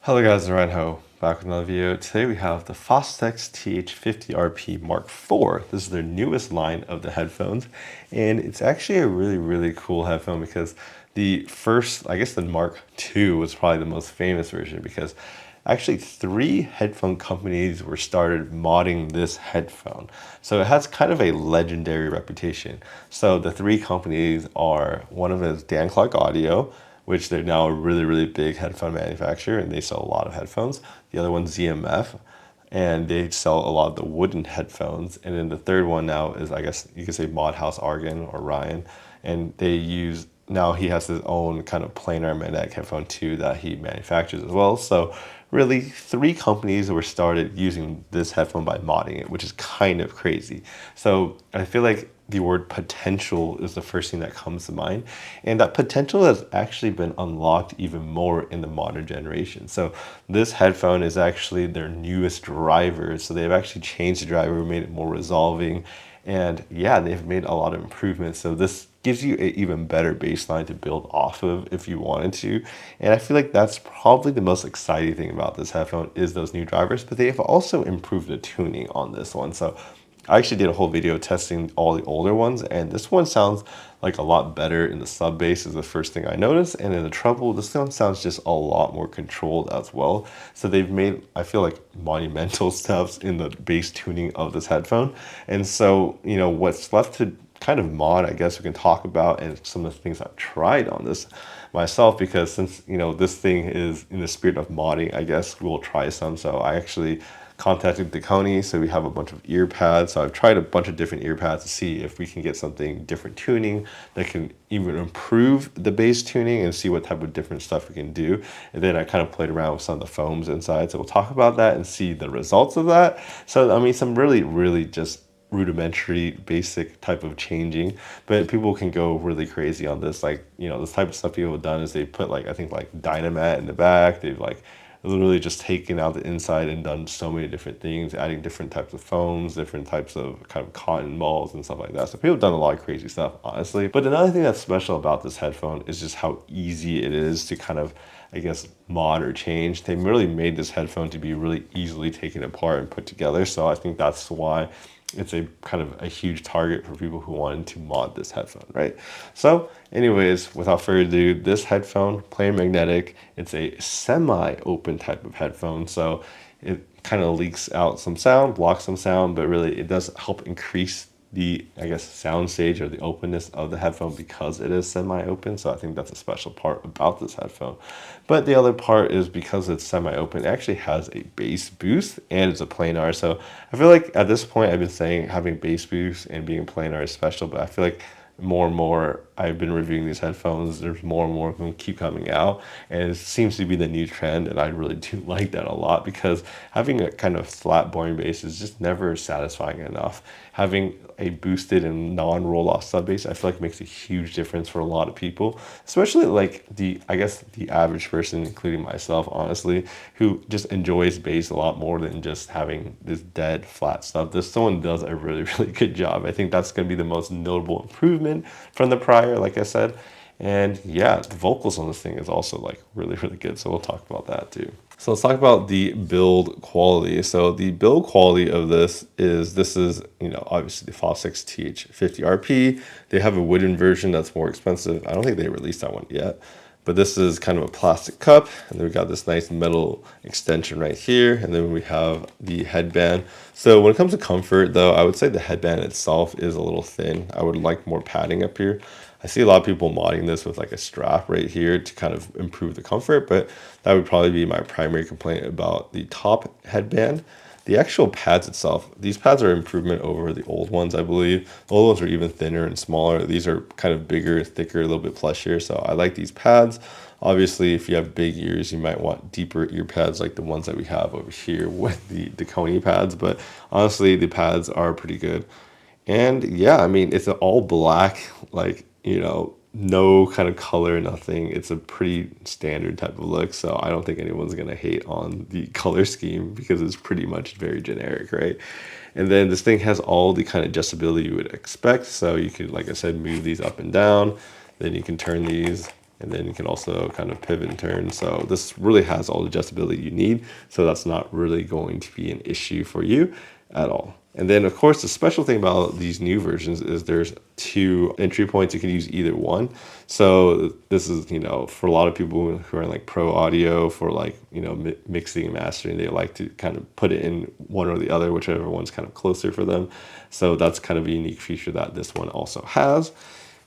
Hello guys, it's Ryan Ho, back with another video. Today we have the Fostex T50RP MK4. This is their newest line of the headphones, and it's actually a really cool headphone because the first, I guess the Mark II was probably the most famous version because actually 3 headphone companies were started modding this headphone. So it has kind of a legendary reputation. So the 3 companies are, one of them is Dan Clark Audio, which they're now a really big headphone manufacturer and they sell a lot of headphones. The other one's ZMF, and they sell a lot of the wooden headphones. And then the third one now is, I guess you could say, Mod House Argan or Ryan, and they use, now he has his own kind of planar magnetic headphone too that he manufactures as well. So really 3 companies were started using this headphone by modding it, which is kind of crazy. So I feel like the word potential is the first thing that comes to mind. And that potential has actually been unlocked even more in the modern generation. So this headphone is actually their newest driver. So they've actually changed the driver, made it more resolving. And yeah, they've made a lot of improvements. So this gives you an even better baseline to build off of if you wanted to. And I feel like that's probably the most exciting thing about this headphone is those new drivers, but they have also improved the tuning on this one. So I actually did a whole video testing all the older ones, and this one sounds like a lot better in the sub bass is the first thing I noticed, and in the treble, this one sounds just a lot more controlled as well. So they've made, I feel like, monumental steps in the bass tuning of this headphone. And so, you know, what's left to kind of mod, I guess we can talk about, and some of the things I've tried on this myself, because since, you know, this thing is in the spirit of modding, I guess we'll try some. So I actually contacted Dekoni, so we have a bunch of ear pads. So I've tried a bunch of different ear pads to see if we can get something different tuning that can even improve the bass tuning and see what type of different stuff we can do. And then I kind of played around with some of the foams inside. So we'll talk about that and see the results of that. So I mean, some really just rudimentary basic type of changing, but people can go really crazy on this. Like, you know, this type of stuff people have done is they put, like, I think like Dynamat in the back. They've like literally just taken out the inside and done so many different things, adding different types of foams, different types of kind of cotton balls and stuff like that. So people have done a lot of crazy stuff, honestly. But another thing that's special about this headphone is just how easy it is to kind of, I guess, mod or change. They really made this headphone to be really easily taken apart and put together. So I think that's why it's a kind of a huge target for people who wanted to mod this headphone, right? So anyways, without further ado, this headphone, planar magnetic, it's a semi-open type of headphone. So it kind of leaks out some sound, blocks some sound, but really it does help increase the, I guess, sound stage or the openness of the headphone because it is semi-open. So I think that's a special part about this headphone. But the other part is because it's semi-open, it actually has a bass boost and it's a planar. So I feel like at this point I've been saying having bass boost and being planar is special, but I feel like more and more I've been reviewing these headphones, there's more and more of them keep coming out, and it seems to be the new trend, and I really do like that a lot because having a kind of flat boring bass is just never satisfying enough. Having a boosted and non-roll-off sub bass I feel like makes a huge difference for a lot of people, especially like I guess the average person, including myself, honestly, who just enjoys bass a lot more than just having this dead flat stuff. This someone does a really good job. I think that's going to be the most notable improvement from the prior, like I said. And yeah, the vocals on this thing is also like really good. So we'll talk about that too. So let's talk about the build quality. So the build quality of this is, you know, obviously the Fostex T50RP. They have a wooden version that's more expensive. I don't think they released that one yet. But this is kind of a plastic cup, and then we got this nice metal extension right here, and then we have the headband. So when it comes to comfort, though, I would say the headband itself is a little thin. I would like more padding up here. I see a lot of people modding this with like a strap right here to kind of improve the comfort, but that would probably be my primary complaint about the top headband. The actual pads itself, these pads are an improvement over the old ones, I believe. The old ones are even thinner and smaller. These are kind of bigger, thicker, a little bit plushier. So I like these pads. Obviously, if you have big ears, you might want deeper ear pads like the ones that we have over here with the Dekoni pads. But honestly, the pads are pretty good. And yeah, I mean, it's an all black, like, you know, no kind of color, nothing. It's a pretty standard type of look, so I don't think anyone's gonna hate on the color scheme because it's pretty much very generic, right? And then this thing has all the kind of adjustability you would expect, so you could, like I said, move these up and down. Then you can turn these and then you can also kind of pivot and turn. So this really has all the adjustability you need. So that's not really going to be an issue for you at all. And then of course, the special thing about these new versions is there's 2 entry points. You can use either one. So this is, for a lot of people who are in like pro audio, for like, mixing and mastering, they like to kind of put it in one or the other, whichever one's kind of closer for them. So that's kind of a unique feature that this one also has.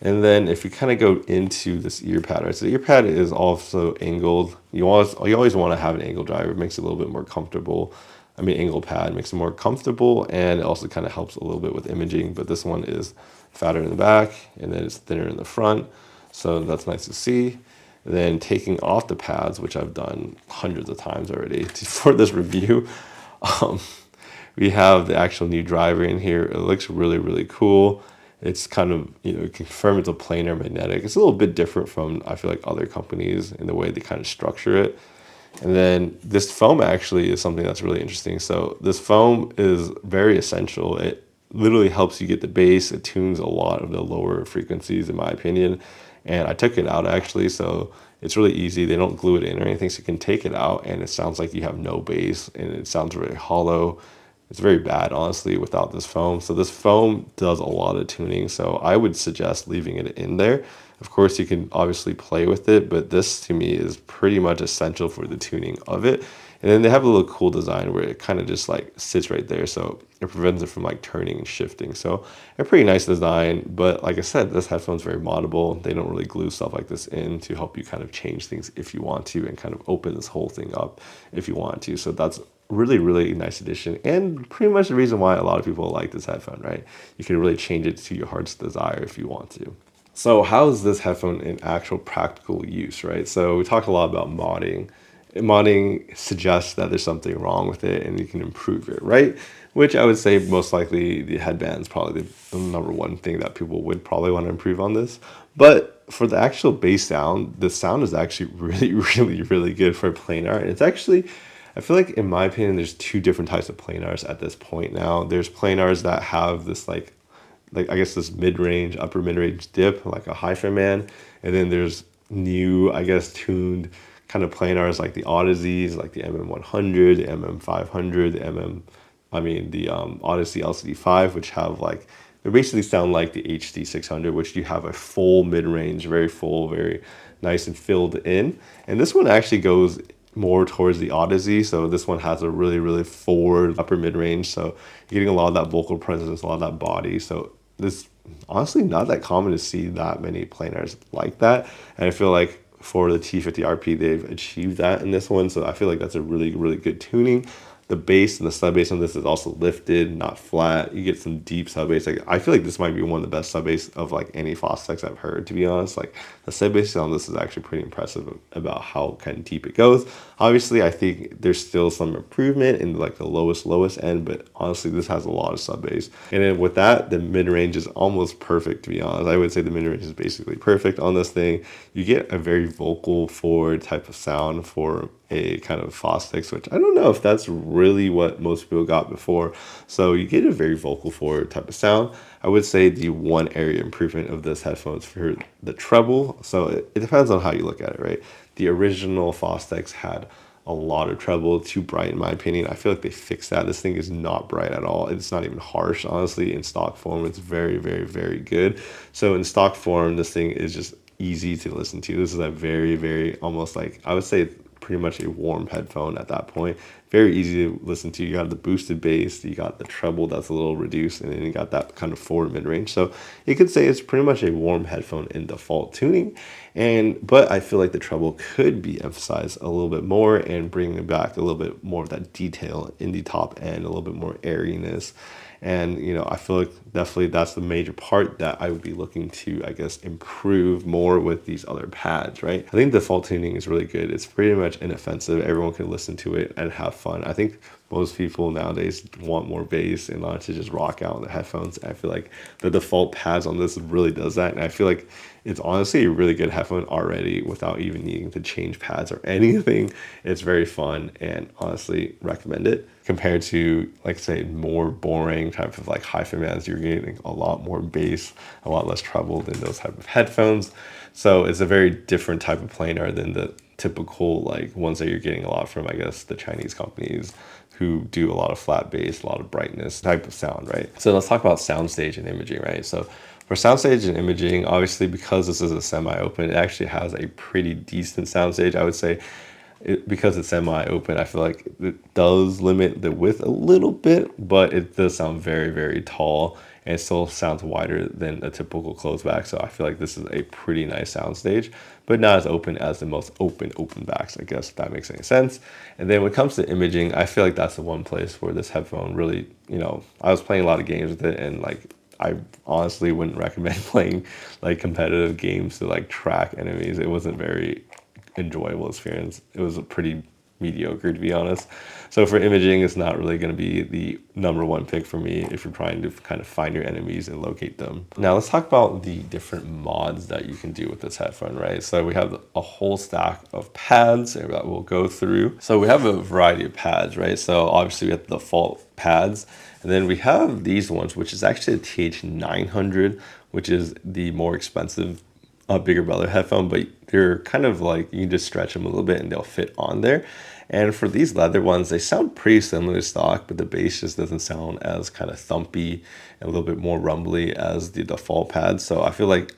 And then if you kind of go into this ear pad, right? So the ear pad is also angled. You always want to have an angle driver. It makes it a little bit more comfortable. Angle pad makes it more comfortable, and it also kind of helps a little bit with imaging. But this one is fatter in the back, and then it's thinner in the front. So that's nice to see. And then taking off the pads, which I've done hundreds of times already for this review, we have the actual new driver in here. It looks really, really cool. It's kind of, confirm it's a planar magnetic. It's a little bit different from, I feel like, other companies in the way they kind of structure it. And then this foam actually is something that's really interesting. So this foam is very essential. It literally helps you get the bass. It tunes a lot of the lower frequencies, in my opinion. And I took it out actually, so it's really easy. They don't glue it in or anything, so you can take it out and it sounds like you have no bass, and it sounds very hollow. It's very bad, honestly, without this foam. So this foam does a lot of tuning, so I would suggest leaving it in there. Of course, you can obviously play with it, but this to me is pretty much essential for the tuning of it. And then they have a little cool design where it kind of just like sits right there, so it prevents it from like turning and shifting. So a pretty nice design, but like I said, this headphone's very moddable. They don't really glue stuff like this in to help you kind of change things if you want to, and kind of open this whole thing up if you want to. So that's really, really nice addition, and pretty much the reason why a lot of people like this headphone, right? You can really change it to your heart's desire if you want to. So how is this headphone in actual practical use, right? So we talked a lot about modding. Modding suggests that there's something wrong with it and you can improve it, right? Which I would say most likely the headband is probably the number one thing that people would probably want to improve on this. But for the actual bass sound, the sound is actually really, really, really good for planar. And it's actually, I feel like, in my opinion, there's 2 different types of planars at this point now. There's planars that have this like I guess this mid-range, upper mid-range dip, like a hi-fi man. And then there's new, I guess, tuned kind of planars like the Odysseys, like the MM100, the MM500, the Odyssey LCD5, which have like, they basically sound like the HD600, which you have a full mid-range, very full, very nice and filled in. And this one actually goes more towards the Odyssey. So this one has a really, really forward upper mid-range. So you're getting a lot of that vocal presence, a lot of that body. So this honestly not that common to see that many planars like that. And I feel like for the T50RP, they've achieved that in this one. So I feel like that's a really, really good tuning. The bass and the sub bass on this is also lifted, not flat. You get some deep sub bass. Like, I feel like this might be one of the best sub bass of like any Fostex I've heard, to be honest. Like, the sub bass on this is actually pretty impressive about how kind of deep it goes. Obviously, I think there's still some improvement in like the lowest end, but honestly, this has a lot of sub bass. And then with that, the mid range is almost perfect, to be honest. I would say the mid range is basically perfect on this thing. You get a very vocal forward type of sound for a kind of Fostex, which I don't know if that's really what most people got before. So you get a very vocal forward type of sound. I would say the one area improvement of this headphone is for the treble. So it depends on how you look at it, right? The original Fostex had a lot of treble, too bright in my opinion. I feel like they fixed that. This thing is not bright at all. It's not even harsh, honestly. In stock form, it's very, very, very good. So in stock form, this thing is just easy to listen to. This is a very, very, almost like, I would say pretty much a warm headphone at that point. Very easy to listen to. You got the boosted bass, you got the treble that's a little reduced, and then you got that kind of forward mid-range. So you could say it's pretty much a warm headphone in default tuning. But I feel like the treble could be emphasized a little bit more and bring back a little bit more of that detail in the top end, a little bit more airiness. And, I feel like definitely that's the major part that I would be looking to, I guess, improve more with these other pads, right? I think default tuning is really good. It's pretty much inoffensive. Everyone can listen to it and have fun. I think most people nowadays want more bass and not to just rock out on the headphones. I feel like the default pads on this really does that. And I feel like it's honestly a really good headphone already without even needing to change pads or anything. It's very fun and honestly recommend it compared to, like, say, more boring type of like hi-fi bands, you're getting a lot more bass, a lot less treble than those type of headphones. So it's a very different type of planar than the typical like ones that you're getting a lot from, I guess, the Chinese companies who do a lot of flat bass, a lot of brightness type of sound, right? So let's talk about soundstage and imaging, right? So for soundstage and imaging, obviously because this is a semi-open, it actually has a pretty decent soundstage. I would say because it's semi-open, I feel like it does limit the width a little bit, but it does sound very, very tall, and it still sounds wider than a typical closed back. So I feel like this is a pretty nice soundstage, but not as open as the most open backs, I guess, if that makes any sense. And then when it comes to imaging, I feel like that's the one place where this headphone really, you know, I was playing a lot of games with it, and like I honestly wouldn't recommend playing like competitive games to like track enemies. It wasn't very enjoyable experience. It was a pretty mediocre, to be honest. So for imaging, it's not really going to be the #1 pick for me if you're trying to kind of find your enemies and locate them. Now let's talk about the different mods that you can do with this headphone, right? So we have a whole stack of pads that we'll go through. So we have a variety of pads, right? So obviously we have the default pads, and then we have these ones, which is actually a TH900, which is the more expensive bigger brother headphone, but they're kind of like, you can just stretch them a little bit and they'll fit on there. And for these leather ones, they sound pretty similar to stock, but the bass just doesn't sound as kind of thumpy and a little bit more rumbly as the default pads. So I feel like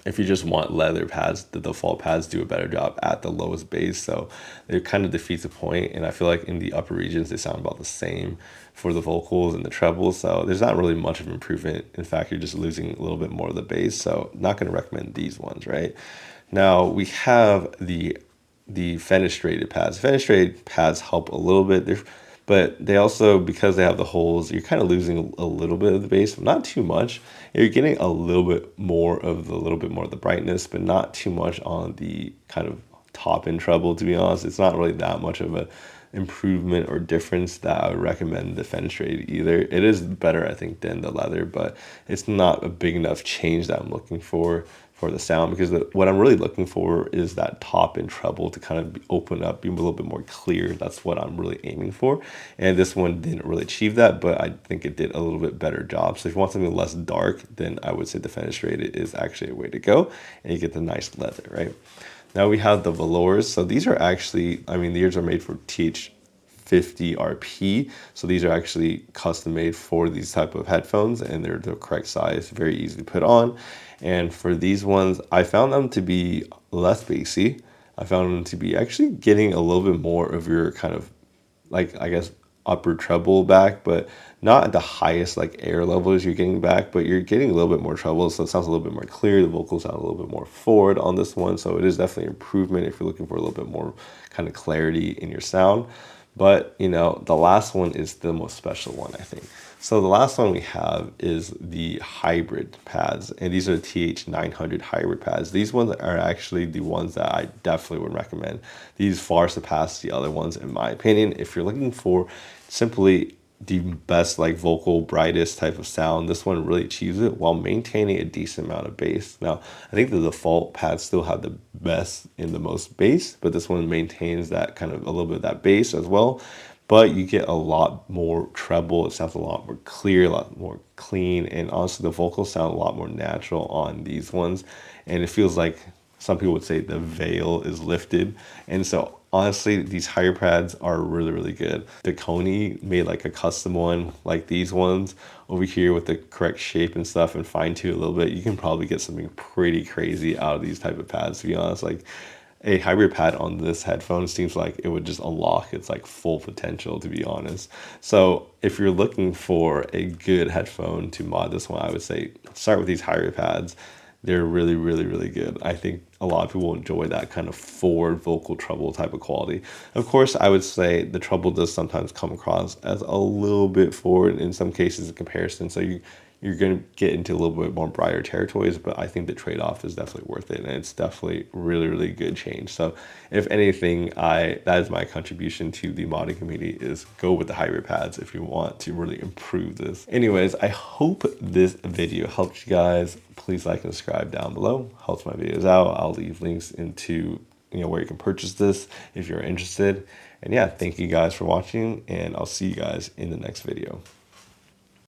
if you just want leather pads, the default pads do a better job at the lowest bass. So it kind of defeats the point. And I feel like in the upper regions, they sound about the same for the vocals and the trebles. So there's not really much of improvement. In fact, you're just losing a little bit more of the bass. So not going to recommend these ones, right? Now we have the fenestrated pads. Fenestrated pads help a little bit. But they also, because they have the holes, you're kind of losing a little bit of the bass, but not too much. You're getting a little bit more of the brightness, but not too much on the kind of top end treble, to be honest. It's not really that much of a improvement or difference that I would recommend the fenestrated either. It is better, I think, than the leather, but it's not a big enough change that I'm looking for the sound, because what I'm really looking for is that top and treble to kind of open up, be a little bit more clear. That's what I'm really aiming for. And this one didn't really achieve that, but I think it did a little bit better job. So if you want something less dark, then I would say the fenestrated is actually a way to go, and you get the nice leather, right? Now we have the velours. So these are actually, I mean, these are made for TH50RP. So these are actually custom made for these type of headphones, and they're the correct size, very easy to put on. And for these ones, I found them to be less bassy. I found them to be actually getting a little bit more of your kind of, like, I guess, upper treble back, but not at the highest like air levels you're getting back, but you're getting a little bit more treble, so it sounds a little bit more clear. The vocals sound a little bit more forward on this one, so it is definitely an improvement if you're looking for a little bit more kind of clarity in your sound. But you know, the last one is the most special one, I think. So the last one we have is the hybrid pads, and these are the TH900 hybrid pads. These ones are actually the ones that I definitely would recommend. These far surpass the other ones in my opinion. If you're looking for simply the best like vocal brightest type of sound, this one really achieves it while maintaining a decent amount of bass. Now I think the default pads still have the best and the most bass, but this one maintains that kind of a little bit of that bass as well. But you get a lot more treble. It sounds a lot more clear, a lot more clean, and honestly the vocals sound a lot more natural on these ones, and it feels like, some people would say, the veil is lifted. And so honestly, these higher pads are really, really good. Dekoni made like a custom one like these ones over here with the correct shape and stuff, and fine tune a little bit. You can probably get something pretty crazy out of these type of pads, to be honest. Like a hybrid pad on this headphone seems like it would just unlock its like full potential, to be honest. So if you're looking for a good headphone to mod this one, I would say start with these hybrid pads. They're really, really, really good. I think a lot of people enjoy that kind of forward vocal treble type of quality. Of course, I would say the treble does sometimes come across as a little bit forward in some cases in comparison. So you're going to get into a little bit more brighter territories, but I think the trade-off is definitely worth it, and it's definitely really, really good change. So if anything, that is my contribution to the modding community, is go with the hybrid pads if you want to really improve this. Anyways, I hope this video helped you guys. Please like and subscribe down below. Helps my videos out. I'll leave links into where you can purchase this if you're interested. And yeah, thank you guys for watching, and I'll see you guys in the next video.